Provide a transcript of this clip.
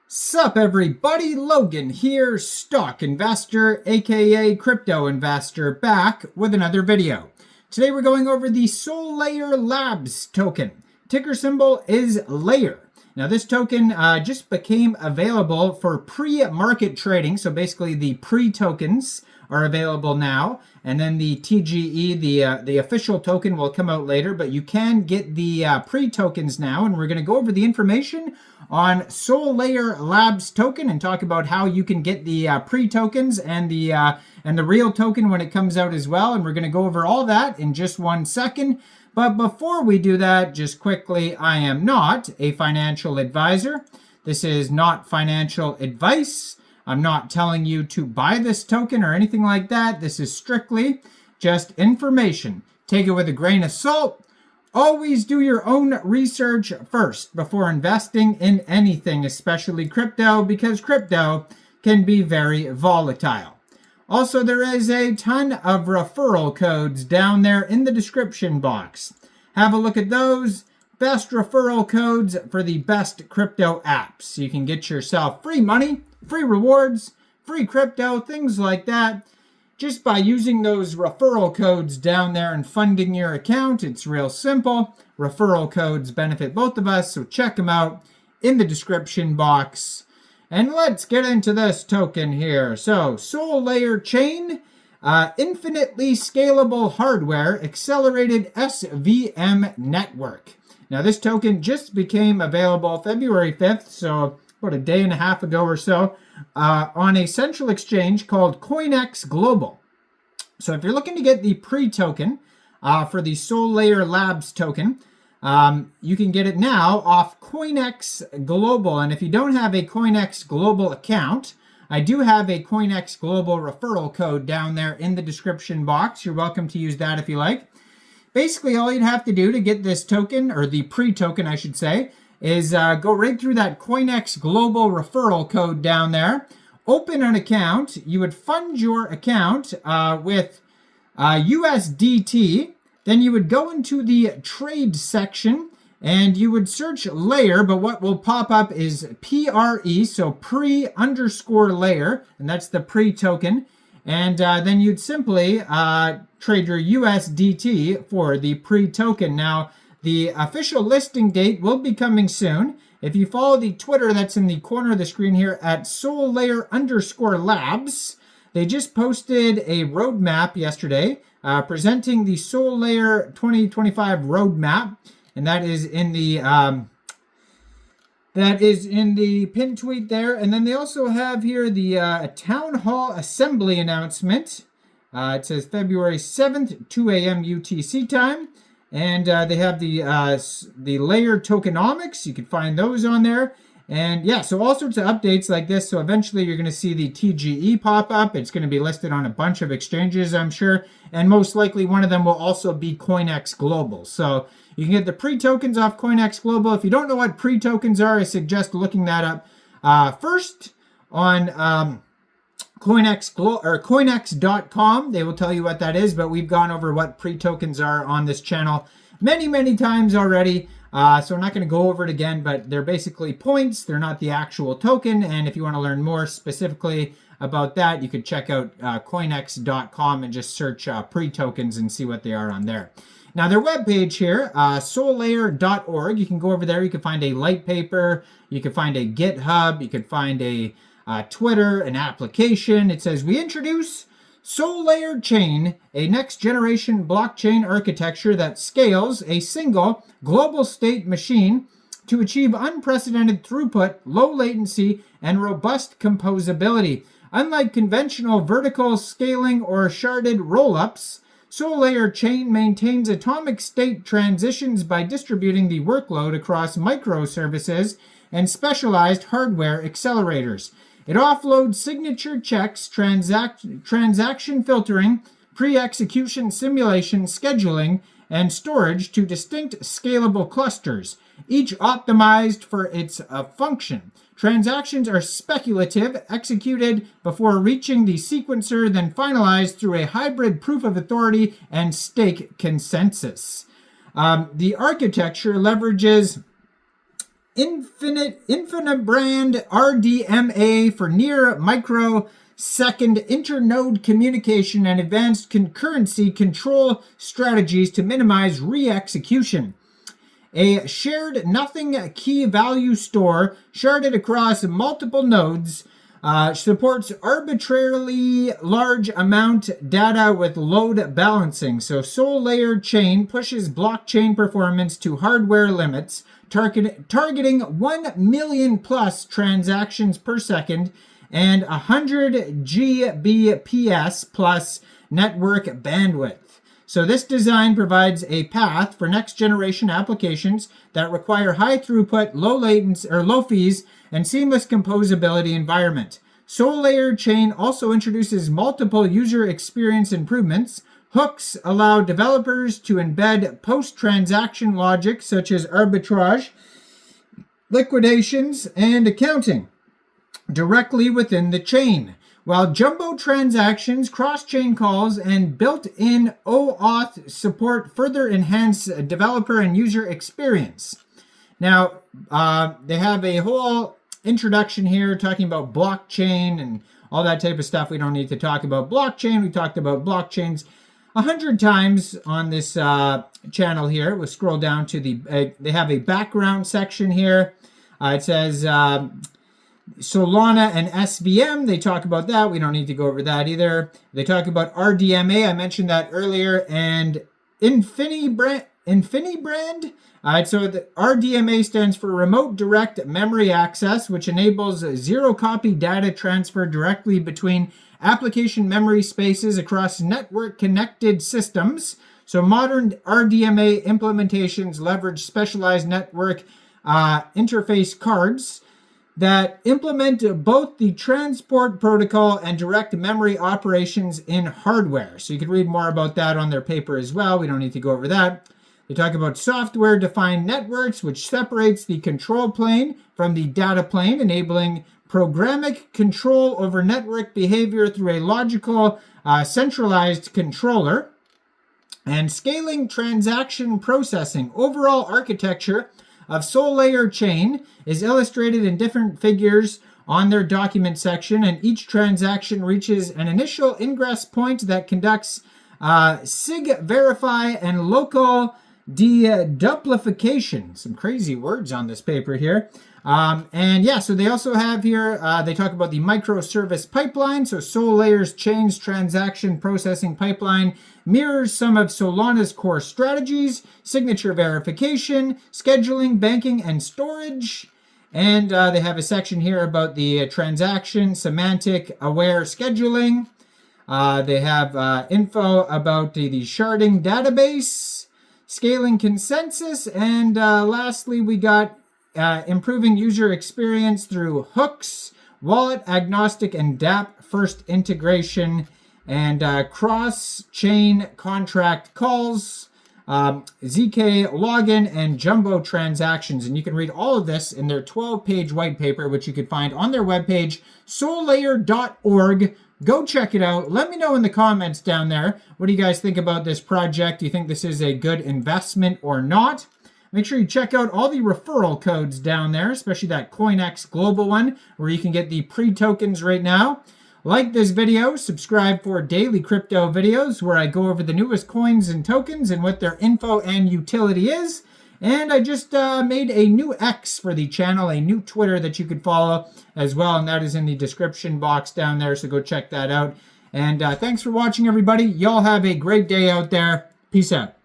Sup everybody, Logan here, stock investor, aka crypto investor, back with another video. Today we're going over the Solayer Labs token. Ticker symbol is Layer. Now this token just became available for pre-market trading, so basically the pre-tokens are available now, and then the TGE, the official token, will come out later, but you can get the pre-tokens now, and we're going to go over the information on Solayer Labs token and talk about how you can get the pre-tokens and the real token when it comes out as well, and we're going to go over all that in just 1 second. But before we do that, just quickly, I am not a financial advisor. This is not financial advice. I'm not telling you to buy this token or anything like that. This is strictly just information. Take it with a grain of salt. Always do your own research first before investing in anything, especially crypto, because crypto can be very volatile. Also, there is a ton of referral codes down there in the description box. Have a look at those. Best referral codes for the best crypto apps. You can get yourself free money, free rewards, free crypto, things like that. Just by using those referral codes down there and funding your account. It's real simple. Referral codes benefit both of us, so check them out in the description box. And let's get into this token here. So, Solayer Chain, infinitely scalable hardware, accelerated SVM network. Now, this token just became available February 5th, so about a day and a half ago or so, on a central exchange called Coinex Global. So, if you're looking to get the pre-token for the Solayer Labs token, you can get it now off Coinex Global. And if you don't have a Coinex Global account, I do have a Coinex Global referral code down there in the description box. You're welcome to use that if you like. Basically, all you'd have to do to get this token, or the pre-token, I should say, is go right through that Coinex Global referral code down there. Open an account. You would fund your account with USDT. Then you would go into the trade section and you would search Layer, but what will pop up is PRE, so pre_layer, and that's the pre-token. And then you'd simply trade your USDT for the pre-token. Now, the official listing date will be coming soon. If you follow the Twitter that's in the corner of the screen here at Solayer_Labs, they just posted a roadmap yesterday presenting the Solayer 2025 roadmap, and that is in the pinned tweet there. And then they also have here the town hall assembly announcement. It says February 7th, 2 a.m. UTC time, and they have the Layer tokenomics. You can find those on there. And yeah, so all sorts of updates like this. So eventually you're going to see the TGE pop up. It's going to be listed on a bunch of exchanges, I'm sure. And most likely one of them will also be Coinex Global. So you can get the pre-tokens off Coinex Global. If you don't know what pre-tokens are, I suggest looking that up first on Coinex.com. They will tell you what that is, but we've gone over what pre-tokens are on this channel many, many times already. So I'm not going to go over it again, but they're basically points. They're not the actual token. And if you want to learn more specifically about that, you could check out Coinex.com and just search pre-tokens and see what they are on there. Now, their webpage here, solayer.org, you can go over there. You can find a light paper. You can find a GitHub. You can find a Twitter, an application. It says, we introduce Solayer Chain, a next-generation blockchain architecture that scales a single global state machine to achieve unprecedented throughput, low latency, and robust composability. Unlike conventional vertical scaling or sharded rollups, Solayer Chain maintains atomic state transitions by distributing the workload across microservices and specialized hardware accelerators. It offloads signature checks, transaction filtering, pre-execution simulation, scheduling, and storage to distinct scalable clusters, each optimized for its function. Transactions are speculative, executed before reaching the sequencer, then finalized through a hybrid proof of authority and stake consensus. The architecture leverages infinite brand RDMA for near microsecond internode communication and advanced concurrency control strategies to minimize re-execution. A shared nothing key value store sharded across multiple nodes supports arbitrarily large amount data with load balancing. So Solayer chain pushes blockchain performance to hardware limits, targeting 1 million plus transactions per second and 100 Gbps plus network bandwidth. So this design provides a path for next generation applications that require high throughput, low latency or low fees, and seamless composability environment. Solayer chain also introduces multiple user experience improvements. Hooks allow developers to embed post-transaction logic such as arbitrage, liquidations, and accounting directly within the chain, while jumbo transactions, cross-chain calls, and built-in OAuth support further enhance developer and user experience. Now, they have a whole introduction here talking about blockchain and all that type of stuff. We don't need to talk about blockchain. We talked about blockchains 100 times on this channel here. We'll scroll down to the, they have a background section here. It says Solana and SVM. They talk about that. We don't need to go over that either. They talk about RDMA. I mentioned that earlier. And InfiniBrand. So the RDMA stands for Remote Direct Memory Access, which enables zero-copy data transfer directly between application memory spaces across network-connected systems. So modern RDMA implementations leverage specialized network interface cards that implement both the transport protocol and direct memory operations in hardware. So you can read more about that on their paper as well. We don't need to go over that. They talk about software-defined networks, which separates the control plane from the data plane, enabling programmatic control over network behavior through a logical, centralized controller. And scaling transaction processing. Overall architecture of Solayer chain is illustrated in different figures on their document section, and each transaction reaches an initial ingress point that conducts SIG verify and local deduplication. Some crazy words on this paper here. And yeah, so they also have here, they talk about the microservice pipeline. So Solayer's chain's transaction processing pipeline mirrors some of Solana's core strategies: signature verification, scheduling, banking, and storage. And they have a section here about the transaction semantic aware scheduling. They have info about the sharding database, scaling consensus, and lastly, we got improving user experience through hooks, wallet agnostic and dApp first integration, and cross-chain contract calls, ZK login, and jumbo transactions. And you can read all of this in their 12-page white paper, which you can find on their webpage, solayer.org. Go check it out. Let me know in the comments down there. What do you guys think about this project? Do you think this is a good investment or not? Make sure you check out all the referral codes down there, especially that Coinex global one, where you can get the pre-tokens right now. Like this video, subscribe for daily crypto videos where I go over the newest coins and tokens and what their info and utility is. And I just made a new X for the channel, a new Twitter that you could follow as well, and that is in the description box down there, so go check that out. And thanks for watching, everybody. Y'all have a great day out there. Peace out.